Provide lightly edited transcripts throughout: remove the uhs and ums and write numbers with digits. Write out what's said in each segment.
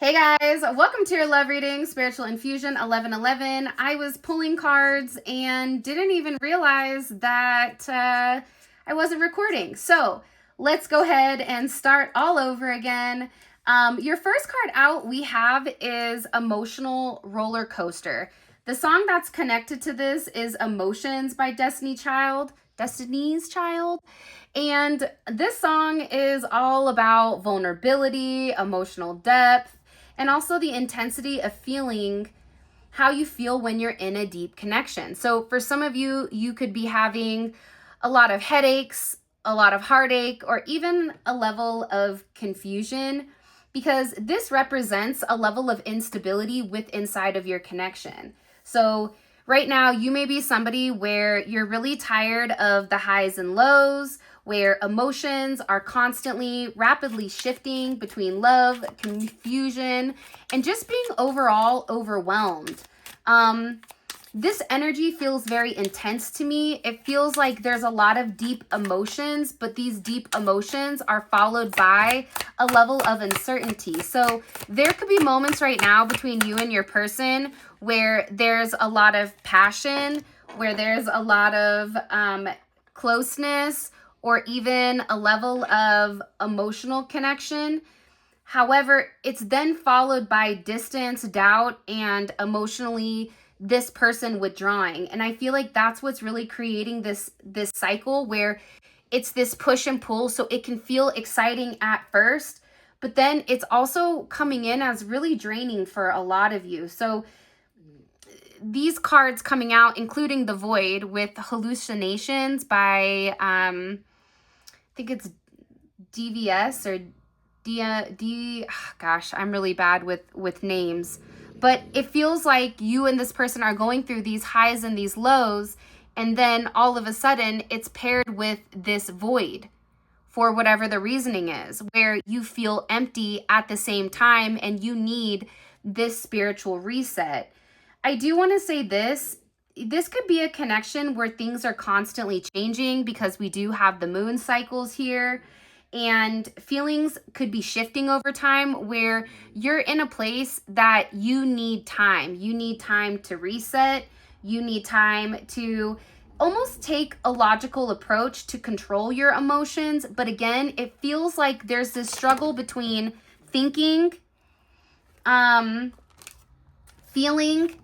Hey guys, welcome to your love reading, Spiritual Infusion 1111. I was pulling cards and didn't even realize that I wasn't recording. So let's go ahead and start all over again. Your first card out we have is Emotional Roller Coaster. The song that's connected to this is Emotions by Destiny's Child. And this song is all about vulnerability, emotional depth, and also the intensity of feeling how you feel when you're in a deep connection. So for some of you, you could be having a lot of headaches, a lot of heartache, or even a level of confusion, because this represents a level of instability inside of your connection. So right now, you may be somebody where you're really tired of the highs and lows, where emotions are constantly, rapidly shifting between love, confusion, and just being overall overwhelmed. This energy feels very intense to me. It feels like there's a lot of deep emotions, but these deep emotions are followed by a level of uncertainty. So there could be moments right now between you and your person where there's a lot of passion, where there's a lot of closeness, or even a level of emotional connection. However, it's then followed by distance, doubt, and emotionally this person withdrawing. And I feel like that's what's really creating this cycle where it's this push and pull. So it can feel exciting at first, but then it's also coming in as really draining for a lot of you. So these cards coming out, including the Void with Hallucinations by, I think it's DVS or gosh, I'm really bad with names. But it feels like you and this person are going through these highs and these lows, and then all of a sudden it's paired with this void for whatever the reasoning is, where you feel empty at the same time and you need this spiritual reset. I do want to say this could be a connection where things are constantly changing because we do have the moon cycles here, and feelings could be shifting over time where you're in a place that you need time. You need time to reset. You need time to almost take a logical approach to control your emotions. But again, it feels like there's this struggle between thinking, feeling,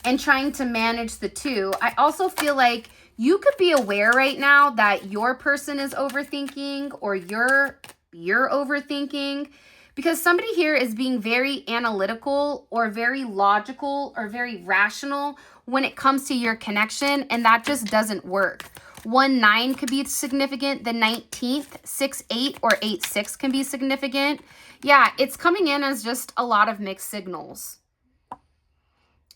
and trying to manage the two. I also feel like you could be aware right now that your person is overthinking, or you're overthinking, because somebody here is being very analytical or very logical or very rational when it comes to your connection, and that just doesn't work. 1-9 could be significant. The 19th, 6-8 or 8-6 can be significant. Yeah, it's coming in as just a lot of mixed signals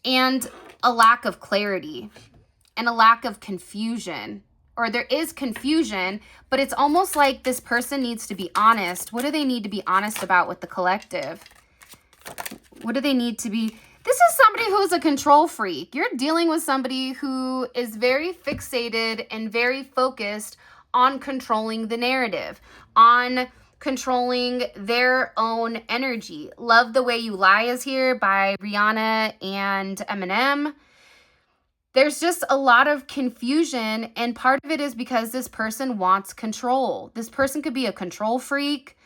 and a lack of clarity and a lack of confusion. Or there is confusion, but it's almost like this person needs to be honest. What do they need to be honest about with the collective? What do they need to be? This is somebody who's a control freak. You're dealing with somebody who is very fixated and very focused on controlling the narrative, on controlling their own energy. Love the Way You Lie is here by Rihanna and Eminem. There's just a lot of confusion, and part of it is because this person wants control. This person could be a control freak.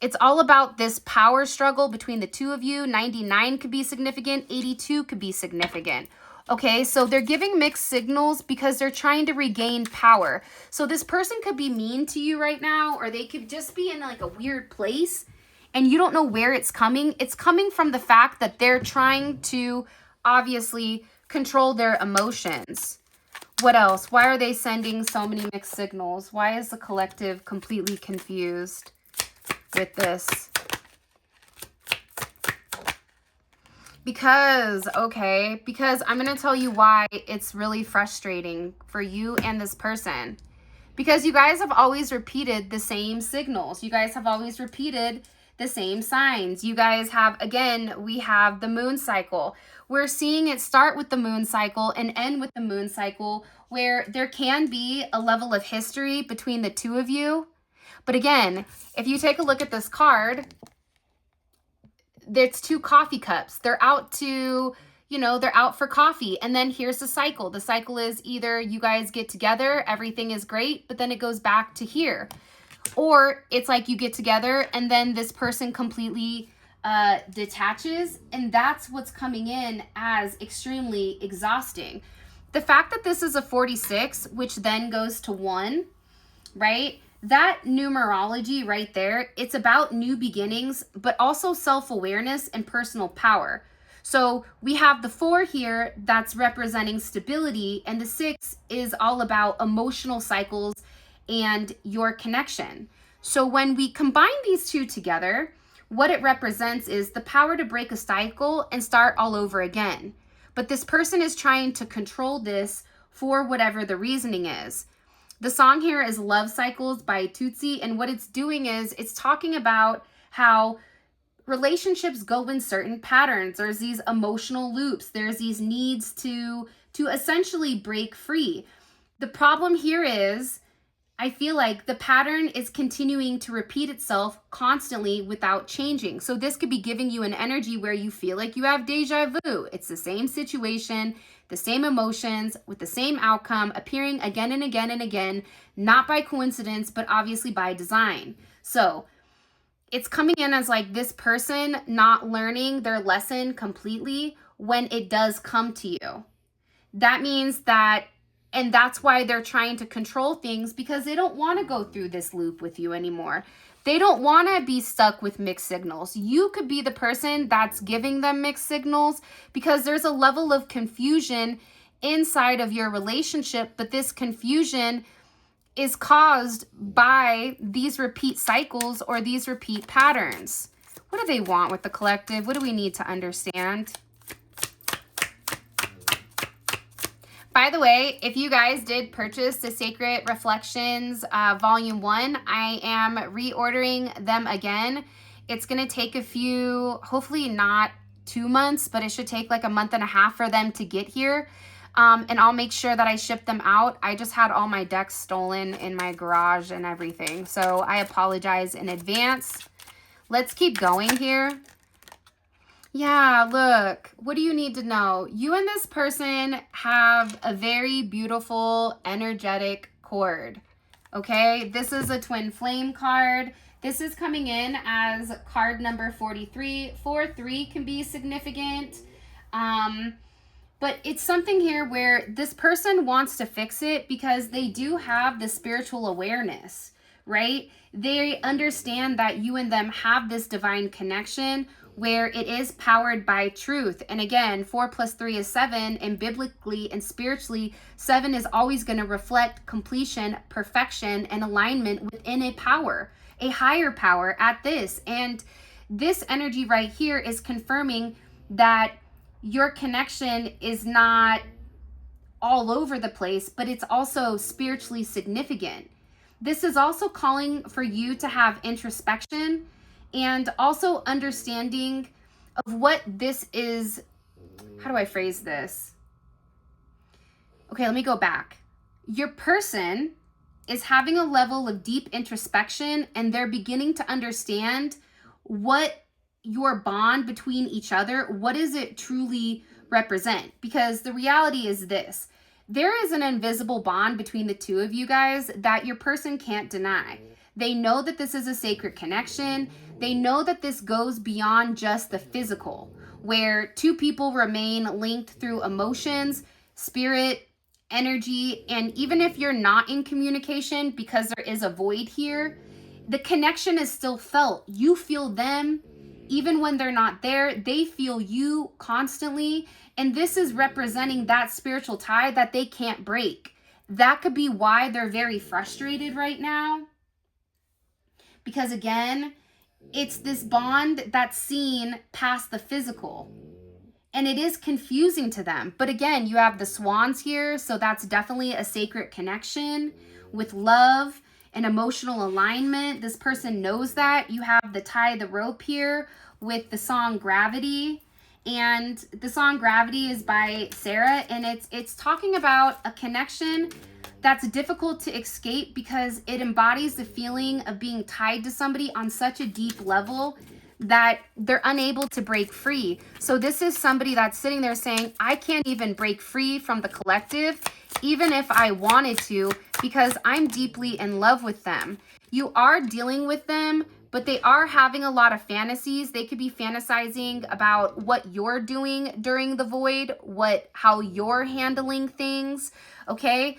It's all about this power struggle between the two of you. 99 could be significant. 82 could be significant. Okay, so they're giving mixed signals because they're trying to regain power. So this person could be mean to you right now, or they could just be in like a weird place and you don't know where it's coming. It's coming from the fact that they're trying to obviously control their emotions. What else? Why are they sending so many mixed signals? Why is the collective completely confused with this? Because I'm going to tell you why it's really frustrating for you and this person. Because you guys have always repeated the same signals. You guys have always repeated the same signs. You guys have, again, we have the moon cycle. We're seeing it start with the moon cycle and end with the moon cycle, where there can be a level of history between the two of you. But again, if you take a look at this card, it's 2 coffee cups. They're out to, they're out for coffee. And then here's the cycle. The cycle is either you guys get together, everything is great, but then it goes back to here. Or it's like you get together and then this person completely detaches, and that's what's coming in as extremely exhausting. The fact that this is a 46, which then goes to 1, right? That numerology right there, it's about new beginnings, but also self-awareness and personal power. So we have the 4 here that's representing stability, and the 6 is all about emotional cycles and your connection. So when we combine these 2 together, what it represents is the power to break a cycle and start all over again. But this person is trying to control this for whatever the reasoning is. The song here is Love Cycles by Tootsie, and what it's doing is it's talking about how relationships go in certain patterns. There's these emotional loops. There's these needs to essentially break free. The problem here is I feel like the pattern is continuing to repeat itself constantly without changing. So this could be giving you an energy where you feel like you have deja vu. It's the same situation, the same emotions, with the same outcome, appearing again and again and again, not by coincidence, but obviously by design. So it's coming in as like this person not learning their lesson completely when it does come to you. That means that, and that's why they're trying to control things, because they don't want to go through this loop with you anymore. They don't want to be stuck with mixed signals. You could be the person that's giving them mixed signals because there's a level of confusion inside of your relationship, but this confusion is caused by these repeat cycles or these repeat patterns. What do they want with the collective? What do we need to understand? By the way, if you guys did purchase the Sacred Reflections Volume 1, I am reordering them again. It's going to take a few, hopefully not 2 months, but it should take like a month and a half for them to get here. And I'll make sure that I ship them out. I just had all my decks stolen in my garage and everything. So I apologize in advance. Let's keep going here. Yeah, look, what do you need to know? You and this person have a very beautiful, energetic cord, okay? This is a twin flame card. This is coming in as card number 43. 4-3 can be significant, but it's something here where this person wants to fix it because they do have the spiritual awareness, right? They understand that you and them have this divine connection where it is powered by truth. And again, 4 + 3 is 7, and biblically and spiritually, 7 is always going to reflect completion, perfection, and alignment within a power, a higher power at this. And this energy right here is confirming that your connection is not all over the place, but it's also spiritually significant. This is also calling for you to have introspection and also understanding of what this is. How do I phrase this? Okay, let me go back. Your person is having a level of deep introspection, and they're beginning to understand what your bond between each other, what does it truly represent? Because the reality is this: there is an invisible bond between the two of you guys that your person can't deny. They know that this is a sacred connection. They know that this goes beyond just the physical, where two people remain linked through emotions, spirit, energy, and even if you're not in communication because there is a void here, the connection is still felt. You feel them even when they're not there. They feel you constantly, and this is representing that spiritual tie that they can't break. That could be why they're very frustrated right now, because again, it's this bond that's seen past the physical, and it is confusing to them. But again, you have the swans here, so that's definitely a sacred connection with love and emotional alignment. This person knows that. You have the tie the rope here with the song Gravity, and the song Gravity is by Sarah, and it's talking about a connection that's difficult to escape because it embodies the feeling of being tied to somebody on such a deep level that they're unable to break free. So this is somebody that's sitting there saying, I can't even break free from the collective, even if I wanted to, because I'm deeply in love with them. You are dealing with them, but they are having a lot of fantasies. They could be fantasizing about what you're doing during the void, how you're handling things, okay?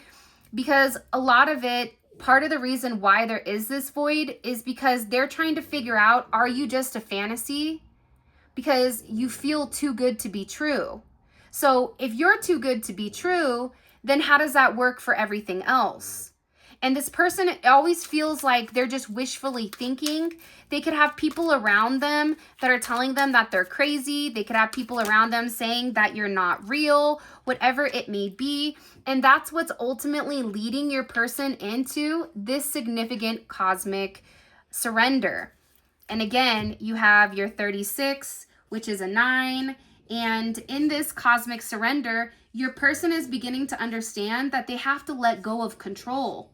Because a lot of it, part of the reason why there is this void is because they're trying to figure out, are you just a fantasy? Because you feel too good to be true. So if you're too good to be true, then how does that work for everything else? And this person always feels like they're just wishfully thinking. They could have people around them that are telling them that they're crazy. They could have people around them saying that you're not real, whatever it may be. And that's what's ultimately leading your person into this significant cosmic surrender. And again, you have your 36, which is a 9. And in this cosmic surrender, your person is beginning to understand that they have to let go of control,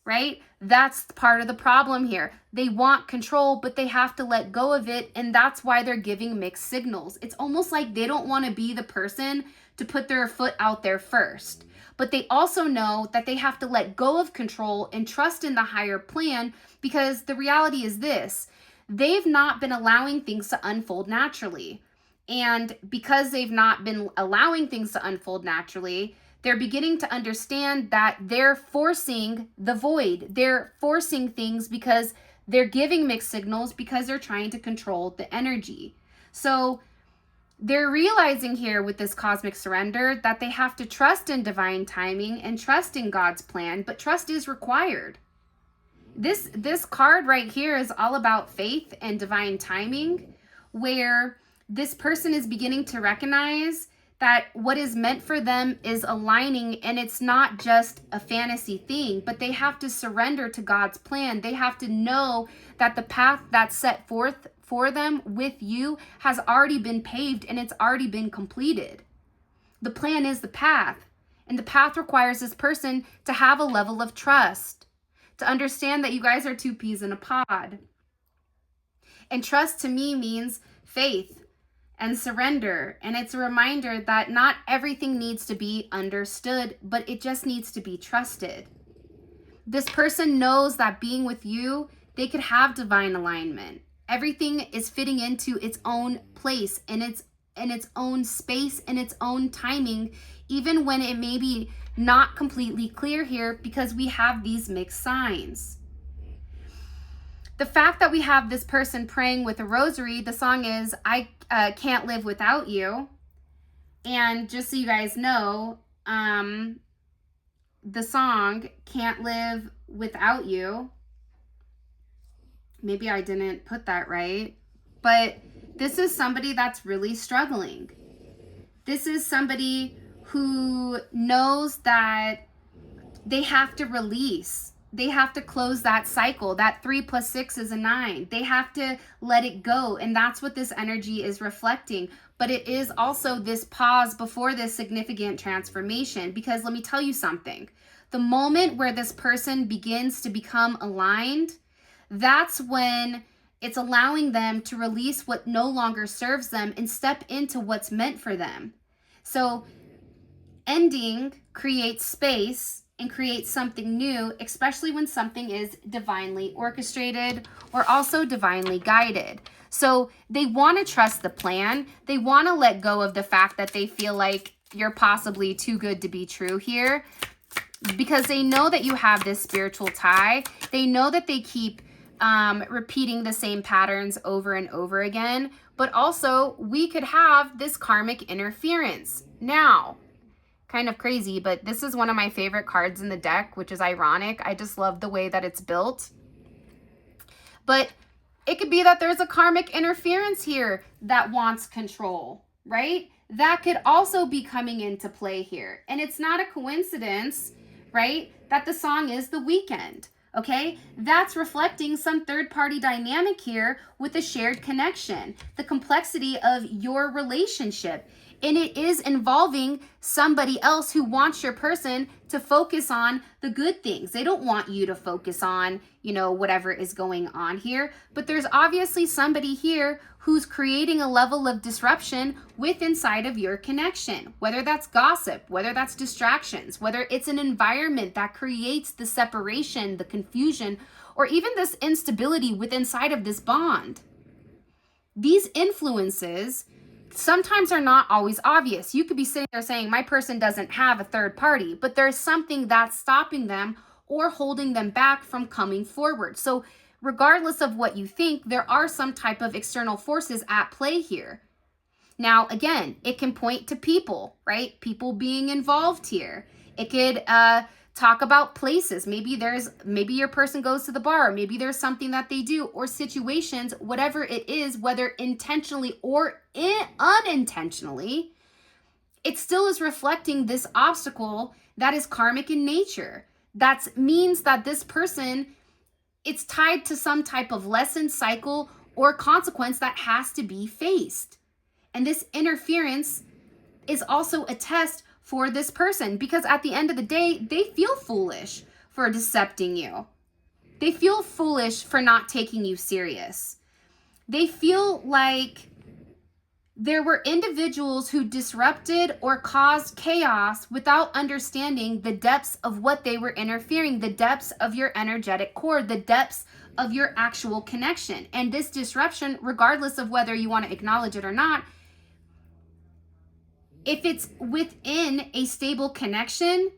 right? That's part of the problem here. They want control, but they have to let go of it. And that's why they're giving mixed signals. It's almost like they don't want to be the person to put their foot out there first. But they also know that they have to let go of control and trust in the higher plan, because the reality is this: they've not been allowing things to unfold naturally. And because they've not been allowing things to unfold naturally, they're beginning to understand that they're forcing the void. They're forcing things because they're giving mixed signals, because they're trying to control the energy. So they're realizing here with this cosmic surrender that they have to trust in divine timing and trust in God's plan, but trust is required. This card right here is all about faith and divine timing, where this person is beginning to recognize that what is meant for them is aligning, and it's not just a fantasy thing, but they have to surrender to God's plan. They have to know that the path that's set forth for them with you has already been paved and it's already been completed. The plan is the path, and the path requires this person to have a level of trust, to understand that you guys are two peas in a pod. And trust to me means faith and surrender. And it's a reminder that not everything needs to be understood, but it just needs to be trusted. This person knows that being with you, they could have divine alignment. Everything is fitting into its own place, in its own space, in its own timing, even when it may be not completely clear here, because we have these mixed signs. The fact that we have this person praying with a rosary, the song is I Can't Live Without You. And just so you guys know, the song Can't Live Without You, maybe I didn't put that right, but this is somebody that's really struggling. This is somebody who knows that they have to release. They have to close that cycle. That 3 + 6 is a 9. They have to let it go. And that's what this energy is reflecting. But it is also this pause before this significant transformation. Because let me tell you something. The moment where this person begins to become aligned, that's when it's allowing them to release what no longer serves them and step into what's meant for them. So ending creates space and create something new, especially when something is divinely orchestrated or also divinely guided. So they want to trust the plan. They want to let go of the fact that they feel like you're possibly too good to be true here, because they know that you have this spiritual tie. They know that they keep repeating the same patterns over and over again, but also we could have this karmic interference. Now, kind of crazy, but this is one of my favorite cards in the deck, which is ironic. I just love the way that it's built. But it could be that there's a karmic interference here that wants control, right? That could also be coming into play here. And it's not a coincidence, right, that the song is The Weekend, okay? That's reflecting some third-party dynamic here with a shared connection, the complexity of your relationship. And it is involving somebody else who wants your person to focus on the good things. They don't want you to focus on, whatever is going on here. But there's obviously somebody here who's creating a level of disruption inside of your connection, whether that's gossip, whether that's distractions, whether it's an environment that creates the separation, the confusion, or even this instability inside of this bond. These influences sometimes are not always obvious. You could be sitting there saying, my person doesn't have a third party, but there's something that's stopping them or holding them back from coming forward. So regardless of what you think, there are some type of external forces at play here. Now, again, it can point to people, right? People being involved here. It could talk about places. Maybe your person goes to the bar. Maybe there's something that they do, or situations, whatever it is, whether intentionally or unintentionally, it still is reflecting this obstacle that is karmic in nature. That means that this person, it's tied to some type of lesson, cycle, or consequence that has to be faced. And this interference is also a test for this person, because at the end of the day, they feel foolish for decepting you. They feel foolish for not taking you serious. They feel like there were individuals who disrupted or caused chaos without understanding the depths of what they were interfering, the depths of your energetic core, the depths of your actual connection. And this disruption, regardless of whether you want to acknowledge it or not, if it's within a stable connection,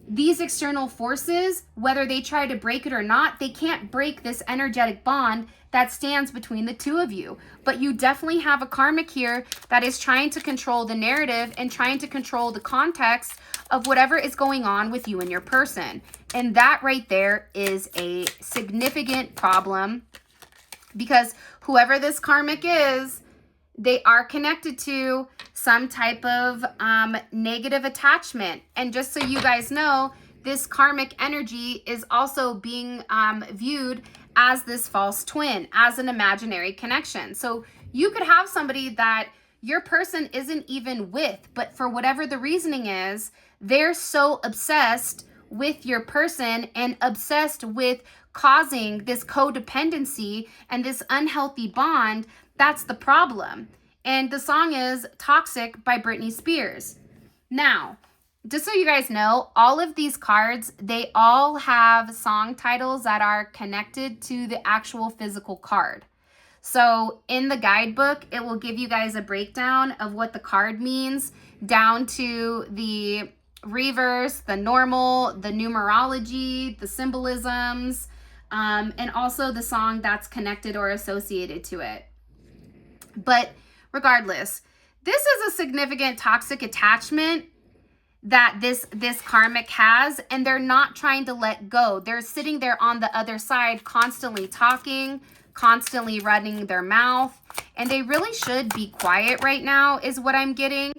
these external forces, whether they try to break it or not, they can't break this energetic bond that stands between the two of you. But you definitely have a karmic here that is trying to control the narrative and trying to control the context of whatever is going on with you and your person. And that right there is a significant problem, because whoever this karmic is, they are connected to some type of negative attachment. And just so you guys know, this karmic energy is also being viewed as this false twin, as an imaginary connection. So you could have somebody that your person isn't even with, but for whatever the reasoning is, they're so obsessed with your person and obsessed with causing this codependency and this unhealthy bond. That's the problem. And the song is Toxic by Britney Spears. Now, just so you guys know, all of these cards, they all have song titles that are connected to the actual physical card. So in the guidebook, it will give you guys a breakdown of what the card means, down to the reverse, the normal, the numerology, the symbolisms, and also the song that's connected or associated to it. But regardless, this is a significant toxic attachment that this karmic has, and they're not trying to let go. They're sitting there on the other side, constantly talking, constantly running their mouth, and they really should be quiet right now is what I'm getting.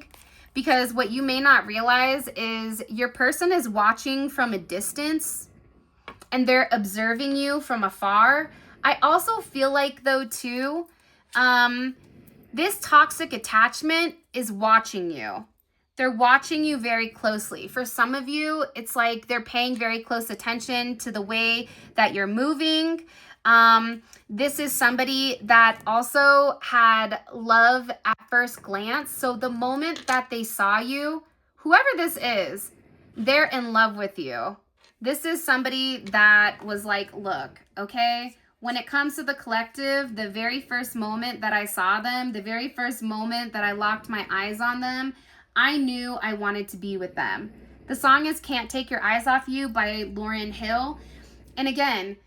Because what you may not realize is your person is watching from a distance and they're observing you from afar. I also feel like, though, too, this toxic attachment is watching you. They're watching you very closely. For some of you, it's like they're paying very close attention to the way that you're moving. This is somebody that also had love at first glance. So the moment that they saw you, whoever this is, they're in love with you. This is somebody that was like, look, okay, when it comes to the collective, the very first moment that I saw them, the very first moment that I locked my eyes on them, I knew I wanted to be with them. The song is Can't Take Your Eyes Off You by Lauryn Hill. And again,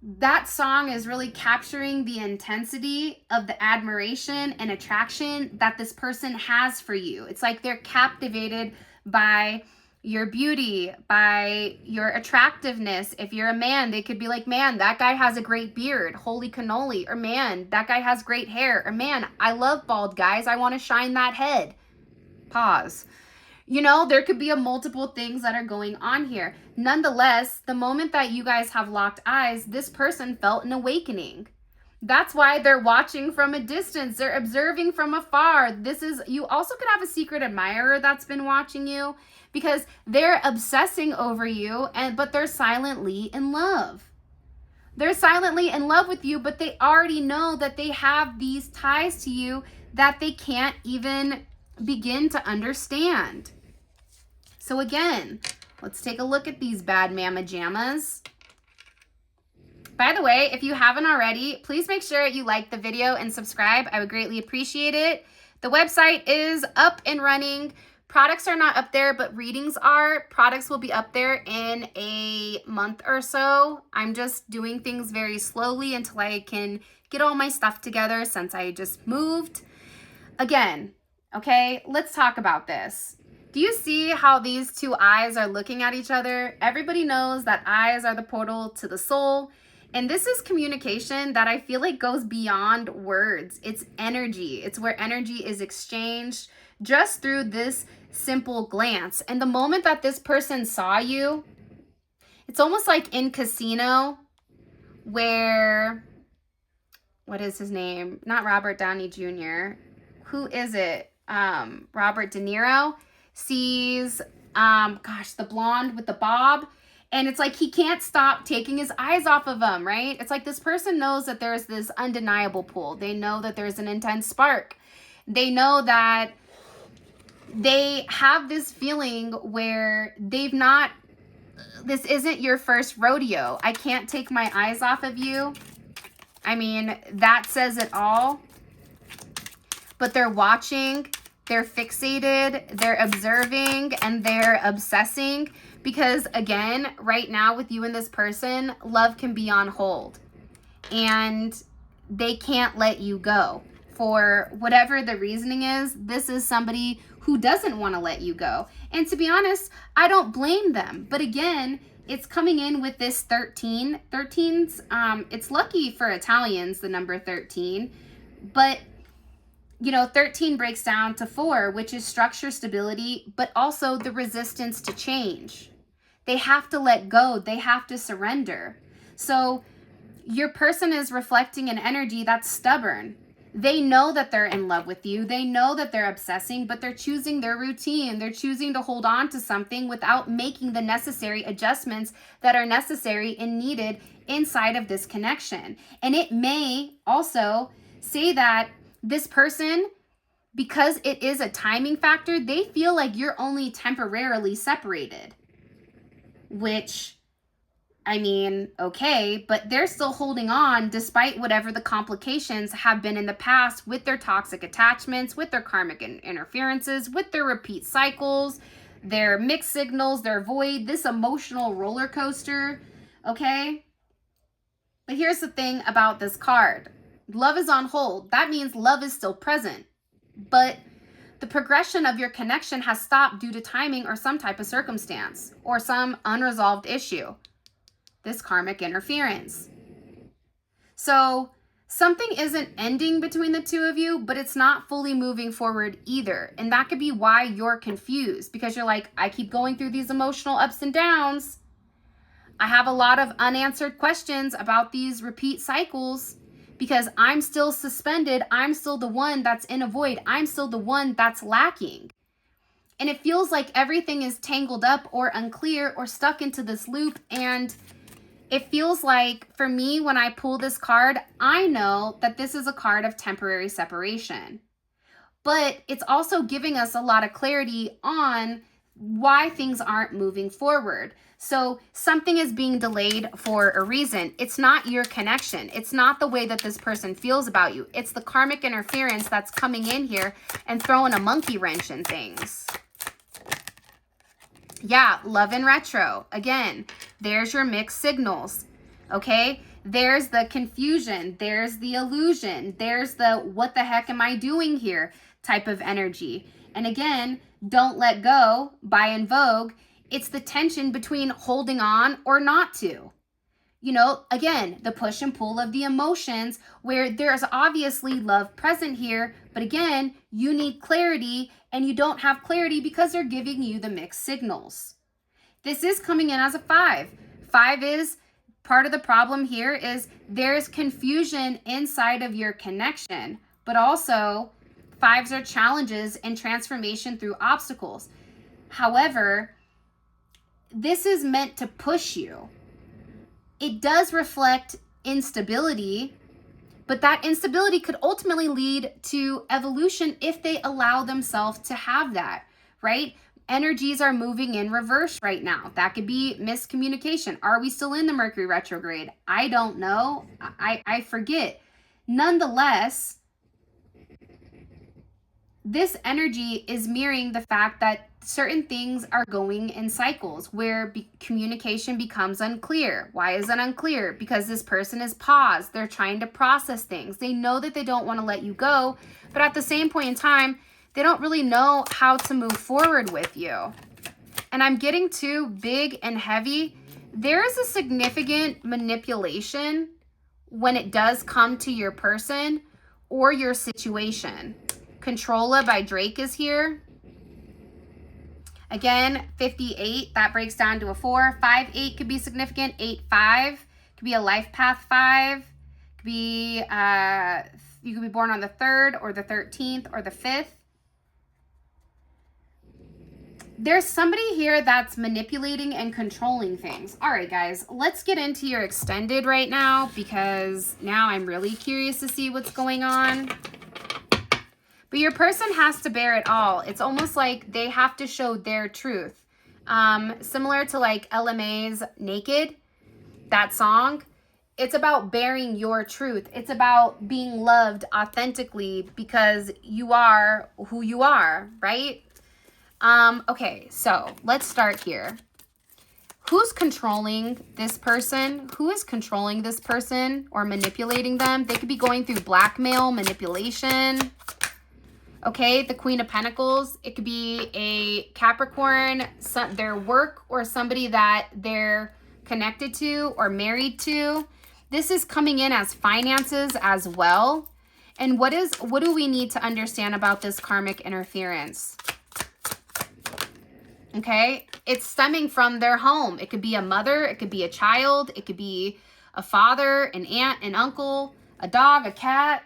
that song is really capturing the intensity of the admiration and attraction that this person has for you. It's like they're captivated by your beauty, by your attractiveness. If you're a man, they could be like, man, that guy has a great beard, holy cannoli. Or man, that guy has great hair. Or man, I love bald guys, I want to shine that head. Pause. You know, there could be multiple things that are going on here. Nonetheless, the moment that you guys have locked eyes, this person felt an awakening. That's why they're watching from a distance. They're observing from afar. You also could have a secret admirer that's been watching you because they're obsessing over you, but they're silently in love. They're silently in love with you, but they already know that they have these ties to you that they can't even begin to understand. So again, let's take a look at these bad mama jammas. By the way, if you haven't already, please make sure you like the video and subscribe. I would greatly appreciate it. The website is up and running. Products are not up there, but readings are. Products will be up there in a month or so. I'm just doing things very slowly until I can get all my stuff together since I just moved. Again, okay, let's talk about this. Do you see how these two eyes are looking at each other? Everybody knows that eyes are the portal to the soul. And this is communication that I feel like goes beyond words. It's energy. It's where energy is exchanged just through this simple glance. And the moment that this person saw you, it's almost like in Casino where, what is his name? Not Robert Downey Jr. Who is it? Robert De Niro sees, the blonde with the bob. And it's like he can't stop taking his eyes off of him, right? It's like this person knows that there's this undeniable pull. They know that there's an intense spark. They know that they have this feeling where this isn't your first rodeo. I can't take my eyes off of you. I mean, that says it all. But they're watching, they're fixated, they're observing, and they're obsessing. Because again, right now with you and this person, love can be on hold and they can't let you go. For whatever the reasoning is, this is somebody who doesn't want to let you go. And to be honest, I don't blame them. But again, it's coming in with this 13. 13's, it's lucky for Italians, the number 13. But 13 breaks down to 4, which is structure, stability, but also the resistance to change. They have to let go. They have to surrender. So your person is reflecting an energy that's stubborn. They know that they're in love with you. They know that they're obsessing, but they're choosing their routine. They're choosing to hold on to something without making the necessary adjustments that are necessary and needed inside of this connection. And it may also say that this person, because it is a timing factor, they feel like you're only temporarily separated. Which, I mean, okay, but they're still holding on despite whatever the complications have been in the past with their toxic attachments, with their karmic interferences, with their repeat cycles, their mixed signals, their void, this emotional roller coaster, okay? But here's the thing about this card. Love is on hold. That means love is still present. But the progression of your connection has stopped due to timing or some type of circumstance or some unresolved issue. This karmic interference. So something isn't ending between the two of you, but it's not fully moving forward either. And that could be why you're confused, because you're like, I keep going through these emotional ups and downs. I have a lot of unanswered questions about these repeat cycles. Because I'm still suspended, I'm still the one that's in a void, I'm still the one that's lacking. And it feels like everything is tangled up or unclear or stuck into this loop. And it feels like, for me, when I pull this card, I know that this is a card of temporary separation. But it's also giving us a lot of clarity on why things aren't moving forward. So something is being delayed for a reason. It's not your connection. It's not the way that this person feels about you. It's the karmic interference that's coming in here and throwing a monkey wrench in things. Yeah, love in retro. Again, there's your mixed signals, okay? There's the confusion. There's the illusion. There's the what the heck am I doing here type of energy. And again, don't let go by In Vogue. It's the tension between holding on or not to. Again, the push and pull of the emotions where there's obviously love present here. But again, you need clarity and you don't have clarity because they're giving you the mixed signals. This is coming in as a 5. 5 is part of the problem here is there's confusion inside of your connection, but also fives are challenges and transformation through obstacles. However, this is meant to push you. It does reflect instability, but that instability could ultimately lead to evolution if they allow themselves to have that, right? Energies are moving in reverse right now. That could be miscommunication. Are we still in the Mercury retrograde? I don't know. I forget. Nonetheless, this energy is mirroring the fact that certain things are going in cycles where communication becomes unclear. Why is it unclear? Because this person is paused. They're trying to process things. They know that they don't want to let you go, but at the same point in time, they don't really know how to move forward with you. And I'm getting too big and heavy. There is a significant manipulation when it does come to your person or your situation. Controlla by Drake is here. Again, 58, that breaks down to a 4. 5-8 could be significant. 8-5 could be a life path 5. Could be, you could be born on the 3rd or the 13th or the 5th. There's somebody here that's manipulating and controlling things. All right, guys, let's get into your extended right now because now I'm really curious to see what's going on. But your person has to bear it all. It's almost like they have to show their truth. Similar to like LMA's Naked, that song. It's about bearing your truth. It's about being loved authentically because you are who you are, right? Okay, so let's start here. Who's controlling this person? Who is controlling this person or manipulating them? They could be going through blackmail, manipulation. Okay, the Queen of Pentacles. It could be a Capricorn, their work, or somebody that they're connected to or married to. This is coming in as finances as well. And what do we need to understand about this karmic interference? Okay, it's stemming from their home. It could be a mother, it could be a child, it could be a father, an aunt, an uncle, a dog, a cat,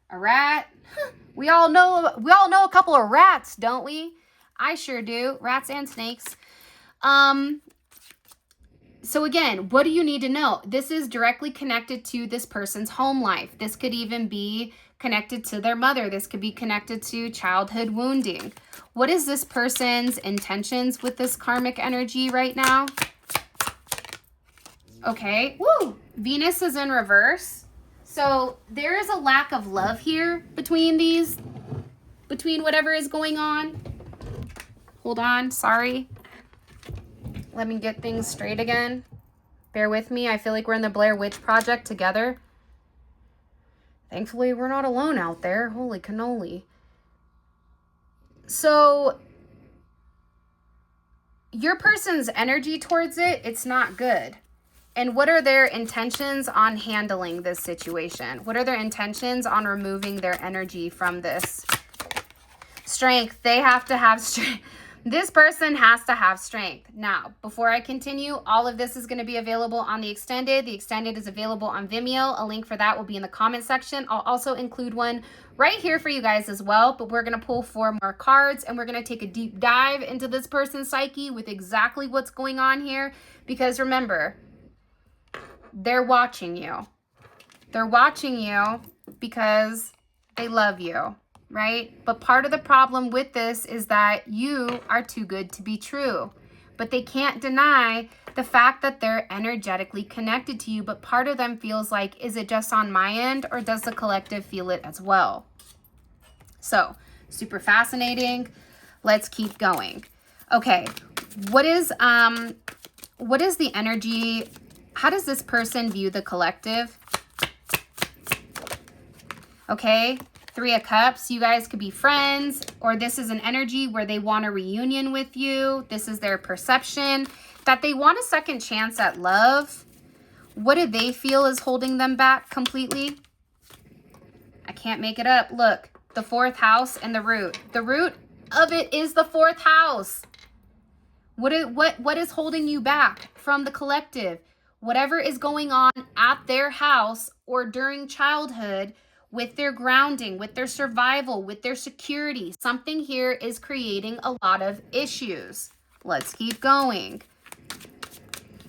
a rat. We all know a couple of rats, don't we? I sure do. Rats and snakes. So again, what do you need to know? This is directly connected to this person's home life. This could even be connected to their mother. This could be connected to childhood wounding. What is this person's intentions with this karmic energy right now? Okay. Woo! Venus is in reverse. So there is a lack of love here between whatever is going on. Hold on. Sorry. Let me get things straight again. Bear with me. I feel like we're in the Blair Witch Project together. Thankfully, we're not alone out there. Holy cannoli. So, your person's energy towards it, it's not good. And what are their intentions on handling this situation? What are their intentions on removing their energy from this? Strength. They have to have strength. This person has to have strength. Now, before I continue, all of this is going to be available on the extended. The extended is available on Vimeo. A link for that will be in the comment section. I'll also include one right here for you guys as well, but we're going to pull 4 more cards and we're going to take a deep dive into this person's psyche with exactly what's going on here. Because remember, they're watching you. They're watching you because they love you. Right? But part of the problem with this is that you are too good to be true. But they can't deny the fact that they're energetically connected to you. But part of them feels like, is it just on my end or does the collective feel it as well? So, super fascinating. Let's keep going. Okay, what is the energy? How does this person view the collective? Okay. 3 of Cups, you guys could be friends, or this is an energy where they want a reunion with you. This is their perception, that they want a second chance at love. What do they feel is holding them back completely? I can't make it up. Look, the 4th house and the root. The root of it is the 4th house. What is holding you back from the collective? whatever is going on at their house or during childhood with their grounding, with their survival, with their security. Something here is creating a lot of issues. Let's keep going.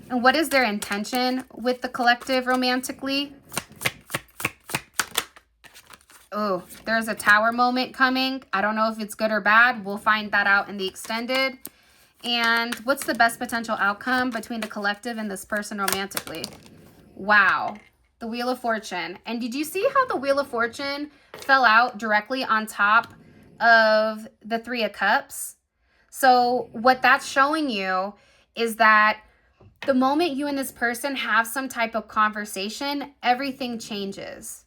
And what is their intention with the collective romantically? Oh, there's a tower moment coming. I don't know if it's good or bad. We'll find that out in the extended. And what's the best potential outcome between the collective and this person romantically? Wow. The Wheel of Fortune. And did you see how the Wheel of Fortune fell out directly on top of the Three of Cups? So what that's showing you is that the moment you and this person have some type of conversation, everything changes.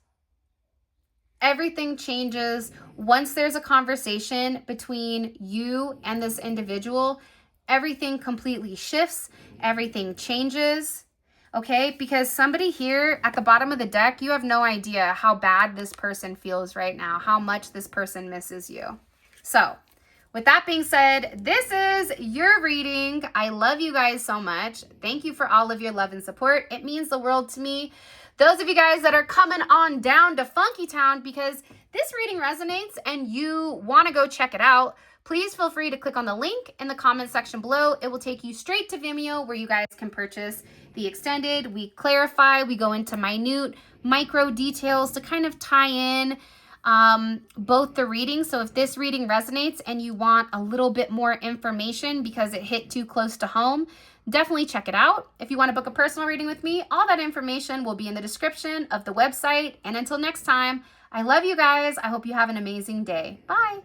Everything changes once there's a conversation between you and this individual. Everything completely shifts. Everything changes. Okay, because somebody here at the bottom of the deck, you have no idea how bad this person feels right now, how much this person misses you. So with that being said, this is your reading. I love you guys so much. Thank you for all of your love and support. It means the world to me. Those of you guys that are coming on down to Funky Town because this reading resonates and you want to go check it out, please feel free to click on the link in the comment section below. It will take you straight to Vimeo where you guys can purchase the extended. We clarify, we go into minute, micro details to kind of tie in both the readings. So if this reading resonates and you want a little bit more information because it hit too close to home, definitely check it out. If you want to book a personal reading with me, all that information will be in the description of the website. And until next time, I love you guys. I hope you have an amazing day. Bye.